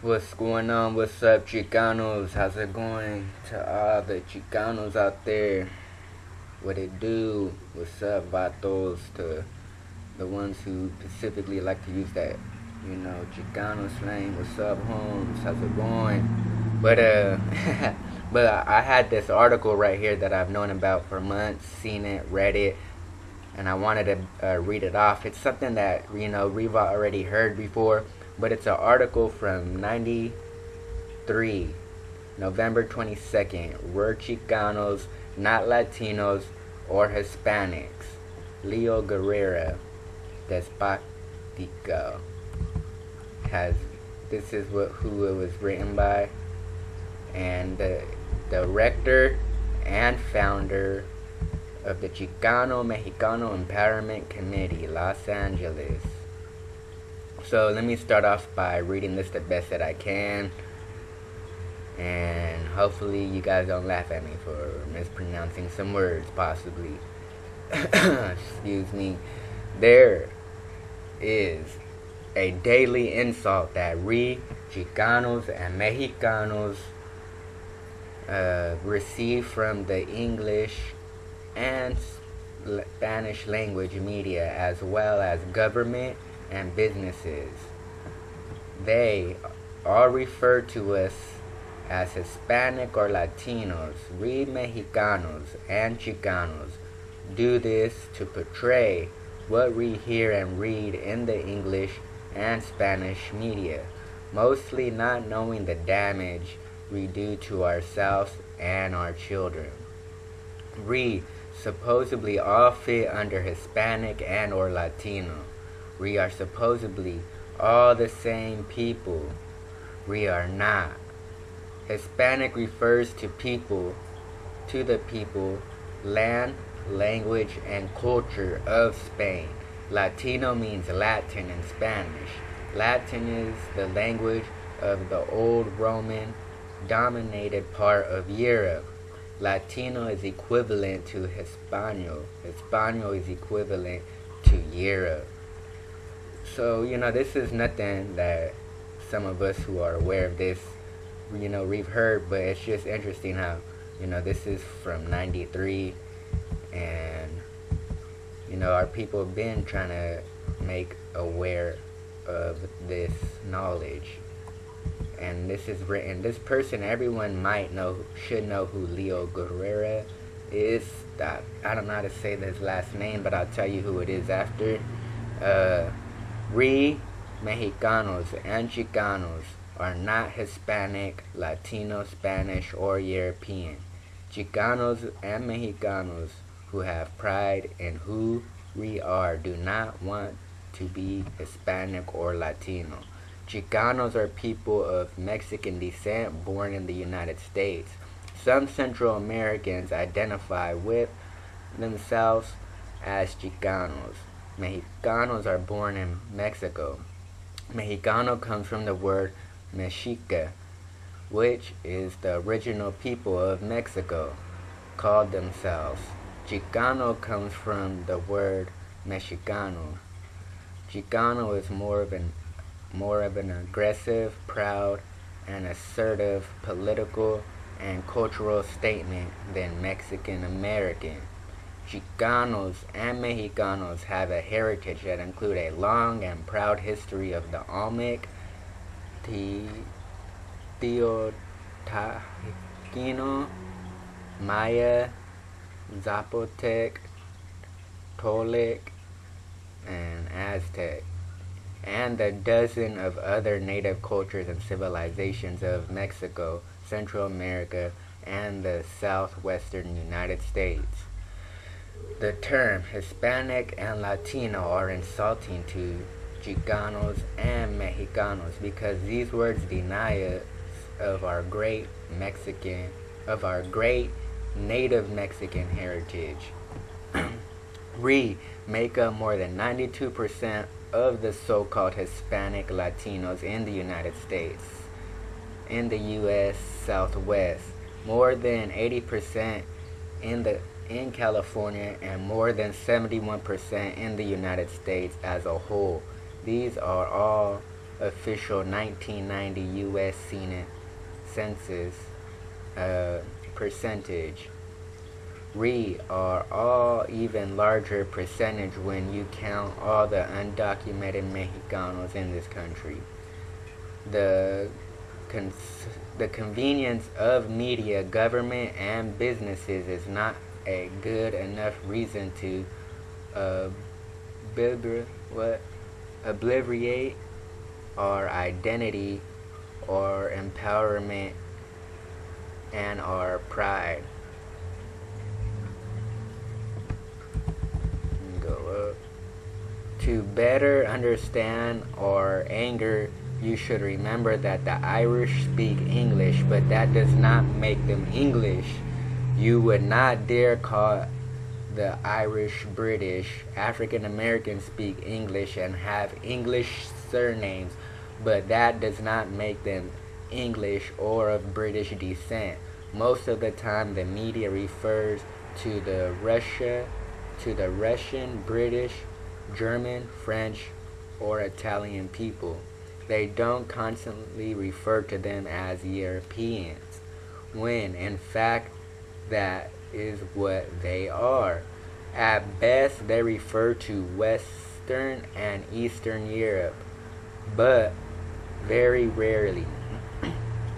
What's going on? What's up, Chicanos? How's it going to all the Chicanos out there? What it do? What's up, vatos? To the ones who specifically like to use that, Chicano slang. What's up, homes? How's it going? But but I had this article right here that I've known about for months, seen it, read it, and I wanted to read it off. It's something that we've already heard before, but it's an article from '93, November 22nd. We're Chicanos, not Latinos or Hispanics. Leo Guerrera, Tezcatlipoca, has this is who it was written by, and the director and founder of the Chicano Mexicano Empowerment Committee, Los Angeles. So let me start off by reading this the best that I can, and hopefully you guys don't laugh at me for mispronouncing some words, possibly. Excuse me. There is a daily insult that we Chicanos and Mexicanos receive from the English and Spanish language media, as well as government and businesses. They all refer to us as Hispanic or Latinos. We Mexicanos and Chicanos do this to portray what we hear and read in the English and Spanish media, mostly not knowing the damage we do to ourselves and our children. We supposedly all fit under Hispanic and or Latino. We are supposedly all the same people. We are not. Hispanic refers to the people, land, language, and culture of Spain. Latino means Latin in Spanish. Latin is the language of the old Roman dominated part of Europe. Latino is equivalent to Hispano. Hispano is equivalent to Europe. So, this is nothing that some of us who are aware of this, we've heard, but it's just interesting how, this is from '93, and, our people have been trying to make aware of this knowledge. And this is written, this person everyone should know who Leo Guerrera is. I don't know how to say his last name, but I'll tell you who it is after. We Mexicanos and Chicanos are not Hispanic, Latino, Spanish, or European. Chicanos and Mexicanos who have pride in who we are do not want to be Hispanic or Latino. Chicanos are people of Mexican descent born in the United States. Some Central Americans identify with themselves as Chicanos. Mexicanos are born in Mexico. Mexicano comes from the word Mexica, which is the original people of Mexico called themselves. Chicano comes from the word Mexicano. Chicano is more of an aggressive, proud, and assertive political and cultural statement than Mexican American. Chicanos and Mexicanos have a heritage that include a long and proud history of the Olmec, Teotihuacano, Maya, Zapotec, Toltec, and Aztec, and the dozen of other native cultures and civilizations of Mexico, Central America, and the southwestern United States. The term Hispanic and Latino are insulting to Chicanos and Mexicanos because these words deny us of our great native Mexican heritage. We make up more than 92% of the so-called Hispanic Latinos in the United States. In the U.S. Southwest, more than 80% in California, and more than 71% in the United States as a whole. These are all official 1990 U.S. Census percentage. We are all even larger percentage when you count all the undocumented Mexicanos in this country. The convenience of media, government, and businesses is not a good enough reason to obliterate our identity, our empowerment, and our pride. Go up. To better understand our anger, you should remember that the Irish speak English, but that does not make them English. You would not dare call the Irish British. African Americans speak English and have English surnames, but that does not make them English or of British descent. Most of the time the media refers to the Russian, British, German, French, or Italian people. They don't constantly refer to them as Europeans, when in fact that is what they are. At best, they refer to Western and Eastern Europe, but very rarely.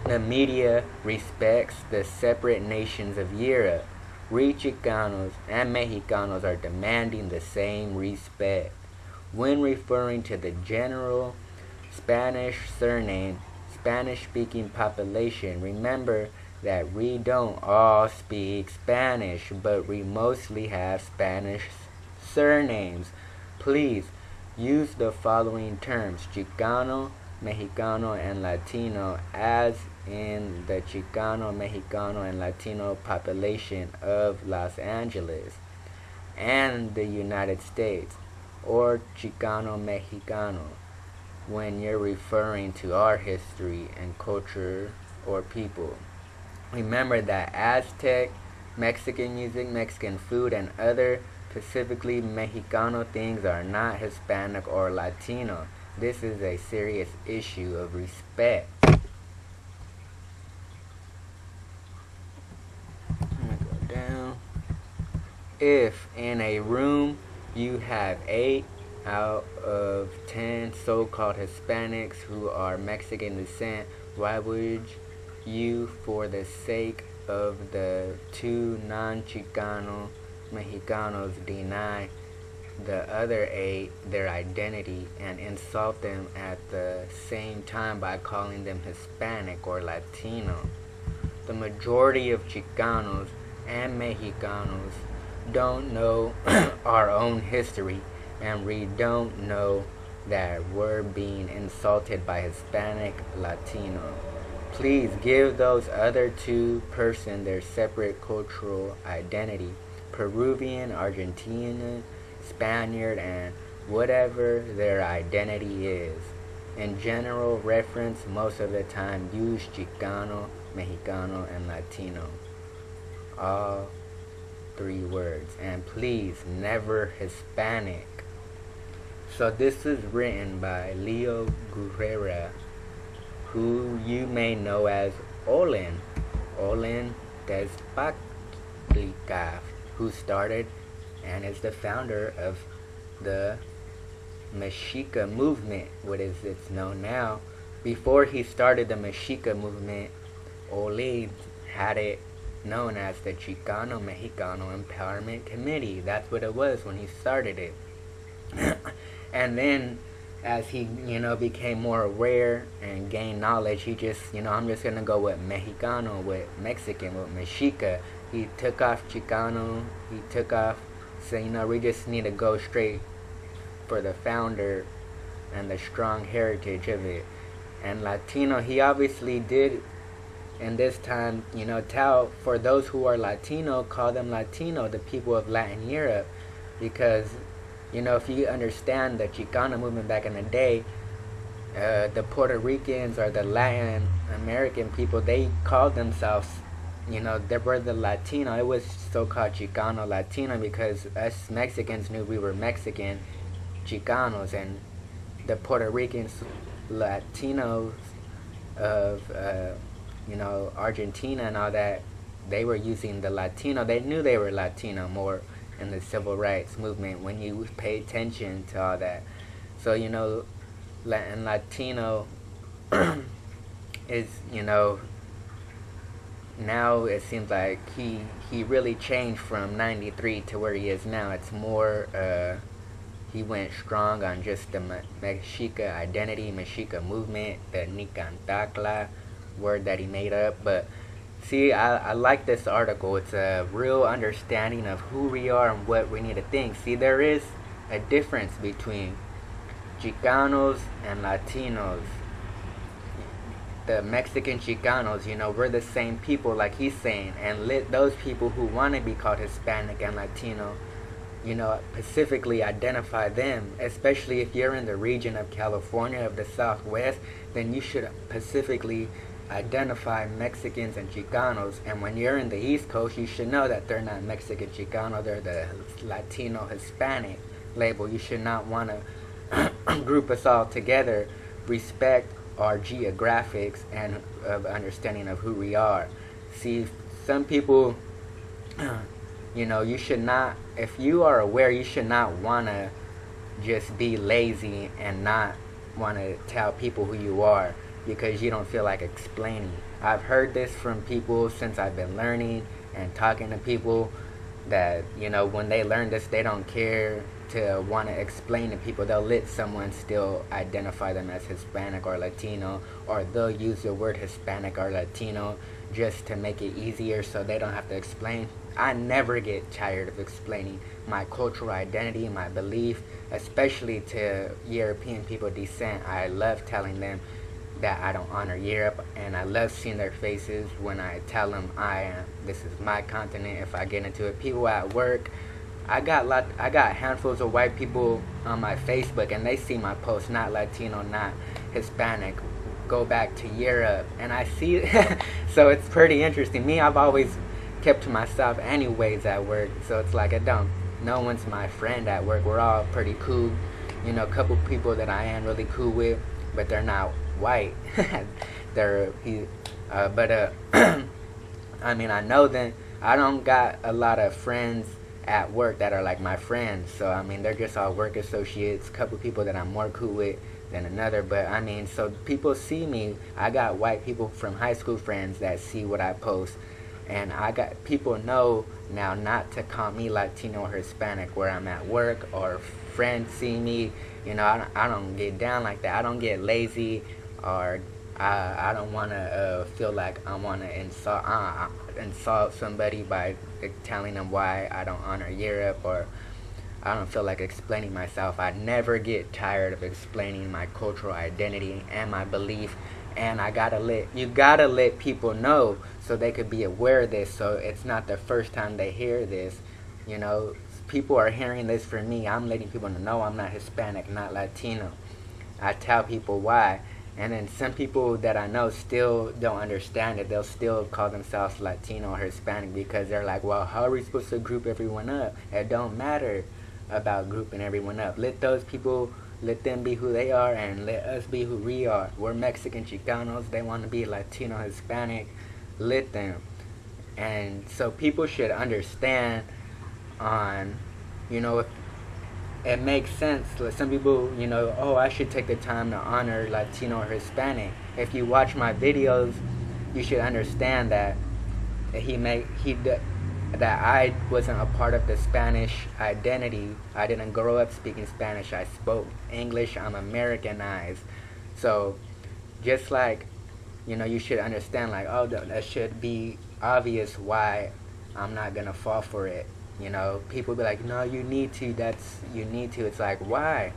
The media respects the separate nations of Europe. We Chicanos and Mexicanos are demanding the same respect. When referring to the general Spanish surname, Spanish-speaking population, remember that we don't all speak Spanish, but we mostly have Spanish surnames. Please use the following terms: Chicano, Mexicano, and Latino, as in the Chicano, Mexicano, and Latino population of Los Angeles and the United States, or Chicano, Mexicano, when you're referring to our history and culture or people. Remember that Aztec, Mexican music, Mexican food, and other specifically Mexicano things are not Hispanic or Latino. This is a serious issue of respect. I'm gonna go down. If in a room you have 8 out of 10 so-called Hispanics who are Mexican descent, why would you, for the sake of the 2 non-Chicano Mexicanos, deny the other 8 their identity and insult them at the same time by calling them Hispanic or Latino? The majority of Chicanos and Mexicanos don't know our own history, and we don't know that we're being insulted by Hispanic, Latino. Please give those other 2 persons their separate cultural identity: Peruvian, Argentinian, Spaniard, and whatever their identity is. In general reference, most of the time use Chicano, Mexicano, and Latino. All 3 words. And please, never Hispanic. So this is written by Leo Guerrera, who you may know as Olin Tezcatlipoca, who started and is the founder of the Mexica movement, what is it's known now. Before he started the Mexica movement, Olin had it known as the Chicano Mexicano Empowerment Committee. That's what it was when he started it. And then as he, became more aware and gained knowledge, he just, I'm just going to go with Mexicano, with Mexican, with Mexica. He took off Chicano, he took off, so, we just need to go straight for the founder and the strong heritage of it. And Latino, he obviously did, in this time, tell, for those who are Latino, call them Latino, the people of Latin Europe, because if you understand the Chicano movement back in the day, the Puerto Ricans or the Latin American people, they called themselves, they were the Latino. It was so-called Chicano Latino because us Mexicans knew we were Mexican Chicanos, and the Puerto Ricans Latinos of Argentina and all that, they were using the Latino. They knew they were Latino more in the civil rights movement when you pay attention to all that. So Latin Latino is now it seems like he really changed from 93 to where he is now. It's more he went strong on just the Mexica identity, Mexica movement, the Nicantacla word that he made up. But see, I like this article. It's a real understanding of who we are and what we need to think. See, there is a difference between Chicanos and Latinos. The Mexican Chicanos, we're the same people, like he's saying, and those people who want to be called Hispanic and Latino, specifically identify them. Especially if you're in the region of California, of the Southwest, then you should specifically identify Mexicans and Chicanos. And when you're in the East Coast, you should know that they're not Mexican Chicano, they're the Latino Hispanic label. You should not want to group us all together. Respect our geographics and of understanding of who we are. See, some people, you should not, if you are aware, you should not want to just be lazy and not want to tell people who you are because you don't feel like explaining. I've heard this from people since I've been learning and talking to people that, when they learn this, they don't care to want to explain to people. They'll let someone still identify them as Hispanic or Latino, or they'll use the word Hispanic or Latino just to make it easier so they don't have to explain. I never get tired of explaining my cultural identity, my belief, especially to European people of descent. I love telling them that I don't honor Europe, and I love seeing their faces when I tell them this is my continent. If I get into it, people at work, I got handfuls of white people on my Facebook, and they see my post, not Latino, not Hispanic, go back to Europe, and I see so it's pretty interesting. Me, I've always kept to myself anyways at work, so it's like no one's my friend at work. We're all pretty cool, a couple people that I am really cool with, but they're not white. I mean, I know them. I don't got a lot of friends at work that are like my friends, so I mean, they're just all work associates. Couple people that I'm more cool with than another, but I mean, so people see me. I got white people from high school friends that see what I post, and I got people know now not to call me Latino or Hispanic where I'm at work, or friends see me. I don't get down like that. I don't get lazy, or I don't want to feel like I want to insult somebody by telling them why I don't honor Europe, or I don't feel like explaining myself. I never get tired of explaining my cultural identity and my belief, and you gotta let people know so they could be aware of this, so it's not the first time they hear this. People are hearing this from me. I'm letting people know I'm not Hispanic, not Latino. I tell people why. And then some people that I know still don't understand it. They'll still call themselves Latino or Hispanic because they're like, well, how are we supposed to group everyone up? It don't matter about grouping everyone up. Let those people, let them be who they are, and let us be who we are. We're Mexican Chicanos. They want to be Latino, Hispanic. Let them. And so people should understand on, if it makes sense. Some people, I should take the time to honor Latino or Hispanic. If you watch my videos, you should understand that that I wasn't a part of the Spanish identity. I didn't grow up speaking Spanish. I spoke English. I'm Americanized. So just like, you should understand, like, oh, that should be obvious why I'm not gonna fall for it. People be like, no, you need to. It's like, why?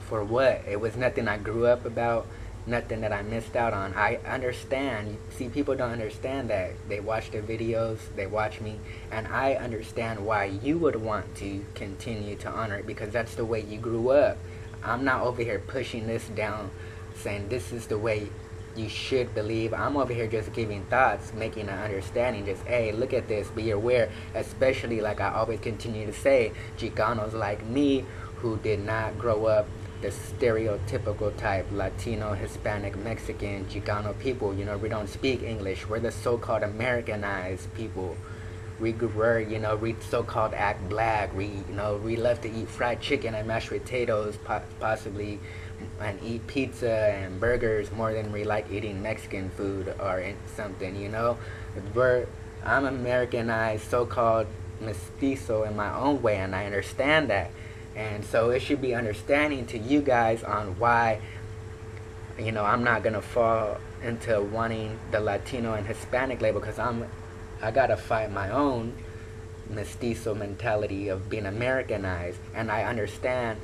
For what? It was nothing I grew up about, nothing that I missed out on. I understand. See, people don't understand that. They watch the videos, they watch me, and I understand why you would want to continue to honor it, because that's the way you grew up. I'm not over here pushing this down, saying this is the way you should believe. I'm over here just giving thoughts, making an understanding, just, hey, look at this, be aware. Especially, like I always continue to say, Chicanos like me who did not grow up the stereotypical type Latino, Hispanic, Mexican, Chicano people. You know, we don't speak English. We're the so-called Americanized people. We so-called act black. We love to eat fried chicken and mashed potatoes, possibly, and eat pizza and burgers more than we like eating Mexican food or something. I'm Americanized, so-called mestizo in my own way, and I understand that. And so it should be understanding to you guys on why, I'm not gonna fall into wanting the Latino and Hispanic label, because I gotta fight my own mestizo mentality of being Americanized, and I understand.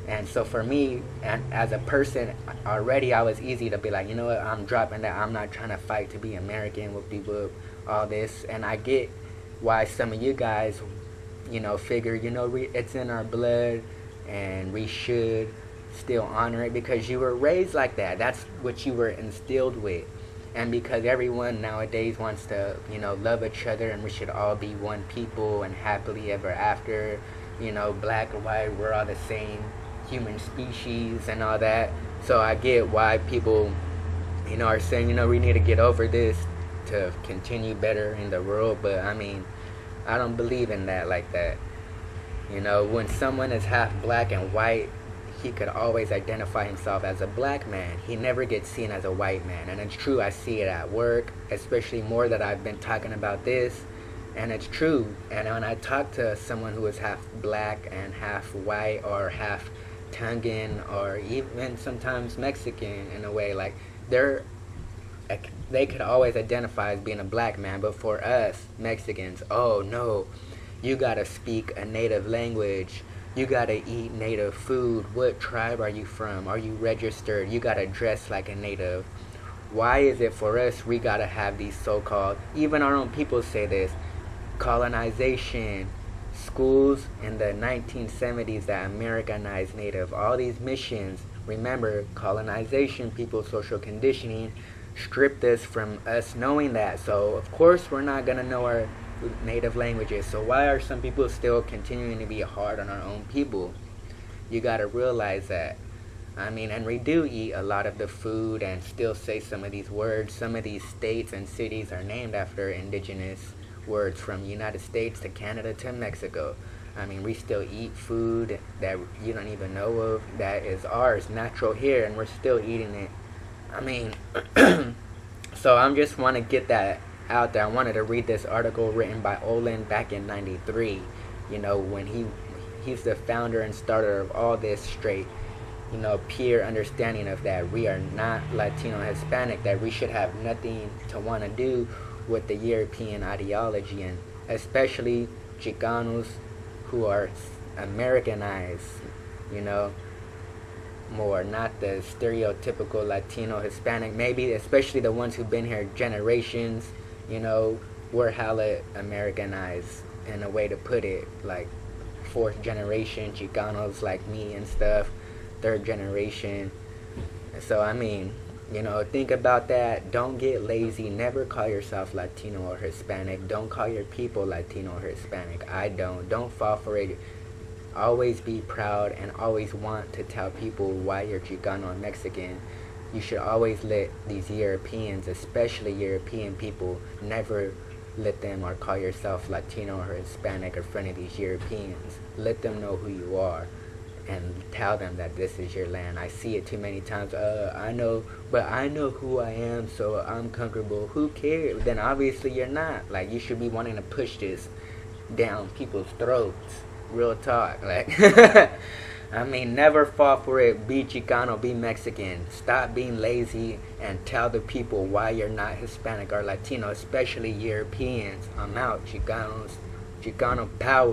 And so for me, and as a person already, I was easy to be like, you know what, I'm dropping that. I'm not trying to fight to be American, whoop-de-whoop, all this. And I get why some of you guys, figure, it's in our blood, and we should still honor it because you were raised like that. That's what you were instilled with. And because everyone nowadays wants to, love each other, and we should all be one people and happily ever after, black or white, we're all the same human species and all that. So I get why people, are saying, we need to get over this to continue better in the world. But I mean, I don't believe in that like that. When someone is half black and white, he could always identify himself as a black man. He never gets seen as a white man. And it's true, I see it at work, especially more that I've been talking about this. And it's true. And when I talk to someone who is half black and half white, or half Tongan, or even sometimes Mexican in a way, like they could always identify as being a black man. But for us Mexicans, oh no, you gotta speak a native language, you gotta eat native food. What tribe are you from? Are you registered? You gotta dress like a native. Why is it for us we gotta have these so-called, even our own people say this, colonization, schools in the 1970s that Americanized native, all these missions? Remember, colonization, people's social conditioning, stripped us from us knowing that. So of course we're not gonna know our native languages. So why are some people still continuing to be hard on our own people? You gotta realize that. I mean, and we do eat a lot of the food and still say some of these words. Some of these states and cities are named after indigenous words, from United States to Canada to Mexico. I mean, we still eat food that you don't even know of, that is ours, natural here, and we're still eating it. I mean, so I just want to get that out there. I wanted to read this article written by Olin back in '93. When he's the founder and starter of all this straight, peer understanding of that we are not Latino, Hispanic, that we should have nothing to want to do with the European ideology, and especially Chicanos who are Americanized, more, not the stereotypical Latino, Hispanic, maybe especially the ones who've been here generations. We're hella Americanized, in a way to put it, like fourth generation Chicanos like me and stuff, third generation. So I mean, think about that. Don't get lazy. Never call yourself Latino or Hispanic. Don't call your people Latino or Hispanic. Don't fall for it. Always be proud and always want to tell people why you're Chicano or Mexican. You should always let these Europeans, especially European people, never let them or call yourself Latino or Hispanic in front of these Europeans. Let them know who you are and tell them that this is your land. I see it too many times. I know who I am, so I'm comfortable. Who cares? Then obviously you're not. Like, you should be wanting to push this down people's throats. Real talk. Like, I mean, never fall for it. Be Chicano, be Mexican. Stop being lazy and tell the people why you're not Hispanic or Latino, especially Europeans. I'm out, Chicanos. Chicano power.